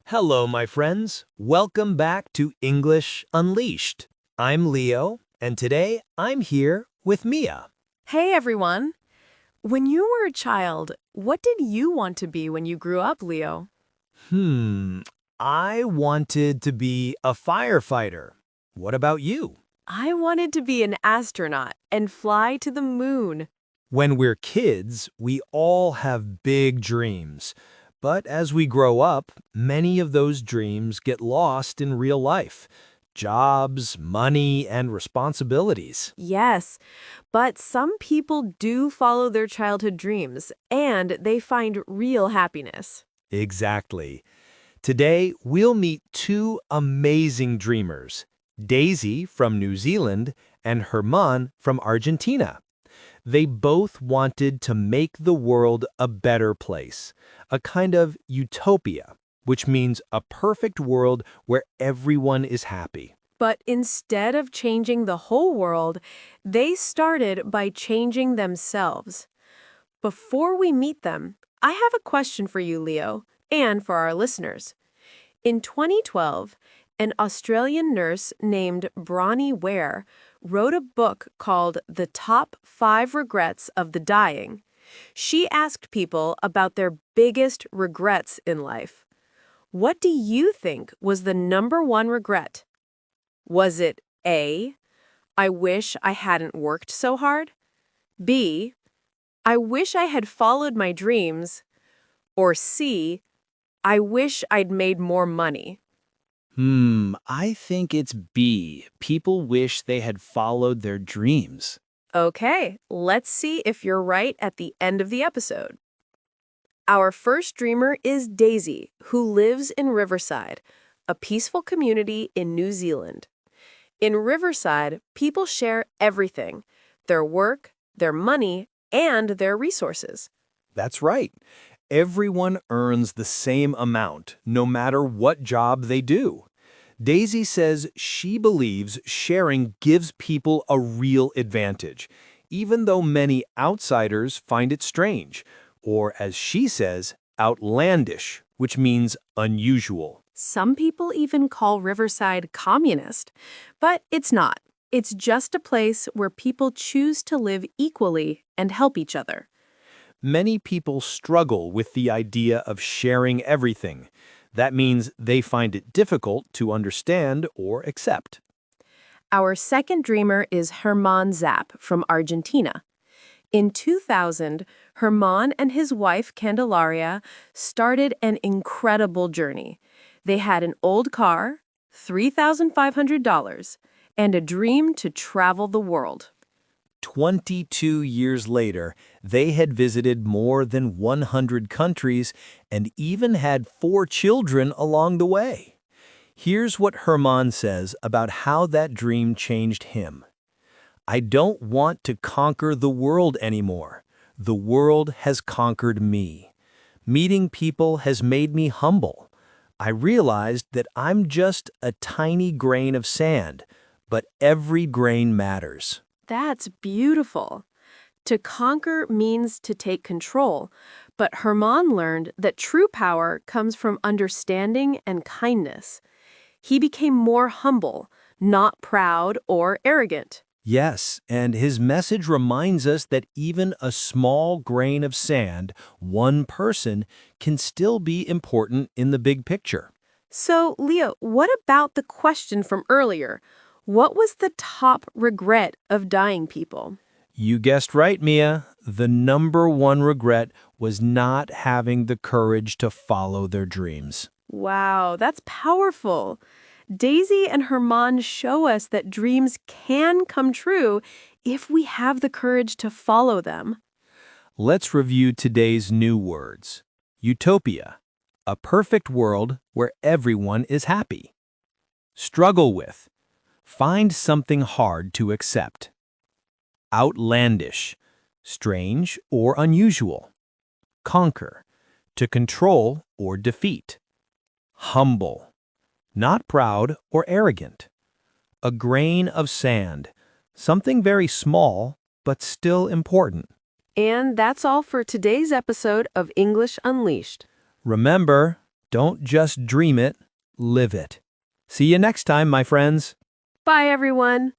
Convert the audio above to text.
Hello, my friends. Welcome back to English Unleashed. I'm Leo, and today I'm here with Mia. Hey everyone! When you were a child, what did you want to be when you grew up, Leo? I wanted to be a firefighter. What about you? I wanted to be an astronaut and fly to the moon. When we're kids, we all have big dreams. But as we grow up, many of those dreams get lost in real life. Jobs, money, and responsibilities. Yes, but some people do follow their childhood dreams, and they find real happiness. Exactly. Today, we'll meet two amazing dreamers, Daisy from New Zealand and Herman from Argentina. They both wanted to make the world a better place, a kind of utopia, which means a perfect world where everyone is happy. But instead of changing the whole world, they started by changing themselves. Before we meet them, I have a question for you, Leo, and for our listeners. In 2012, an Australian nurse named Bronnie Ware wrote a book called The Top 5 Regrets of the Dying. She asked people about their biggest regrets in life. What do you think was the number one regret? Was it A, I wish I hadn't worked so hard? B, I wish I had followed my dreams? Or C, I wish I'd made more money? I think it's B. People wish they had followed their dreams. Okay, let's see if you're right at the end of the episode. Our first dreamer is Daisy, who lives in Riverside, a peaceful community in New Zealand. In Riverside, people share everything: their work, their money, and their resources. That's right. Everyone earns the same amount, no matter what job they do. Daisy says she believes sharing gives people a real advantage, even though many outsiders find it strange, or as she says, outlandish, which means unusual. Some people even call Riverside communist, but it's not. It's just a place where people choose to live equally and help each other. Many people struggle with the idea of sharing everything. That means they find it difficult to understand or accept. Our second dreamer is Herman Zapp from Argentina. In 2000, Herman and his wife Candelaria started an incredible journey. They had an old car, $3,500, and a dream to travel the world. 22 years later, they had visited more than 100 countries and even had 4 children along the way. Here's what Herman says about how that dream changed him. I don't want to conquer the world anymore. The world has conquered me. Meeting people has made me humble. I realized that I'm just a tiny grain of sand, but every grain matters. That's beautiful. To conquer means to take control, but Herman learned that true power comes from understanding and kindness. He became more humble, not proud or arrogant. Yes, and his message reminds us that even a small grain of sand, one person, can still be important in the big picture. So, Leo, what about the question from earlier? What was the top regret of dying people? You guessed right, Mia. The number one regret was not having the courage to follow their dreams. Wow, that's powerful. Daisy and Herman show us that dreams can come true if we have the courage to follow them. Let's review today's new words. Utopia, a perfect world where everyone is happy. Struggle with, find something hard to accept. Outlandish, strange or unusual. Conquer, to control or defeat. Humble, not proud or arrogant. A grain of sand, something very small but still important. And that's all for today's episode of English Unleashed. Remember, Don't just dream it, live it. See you next time, my friends. Bye, everyone.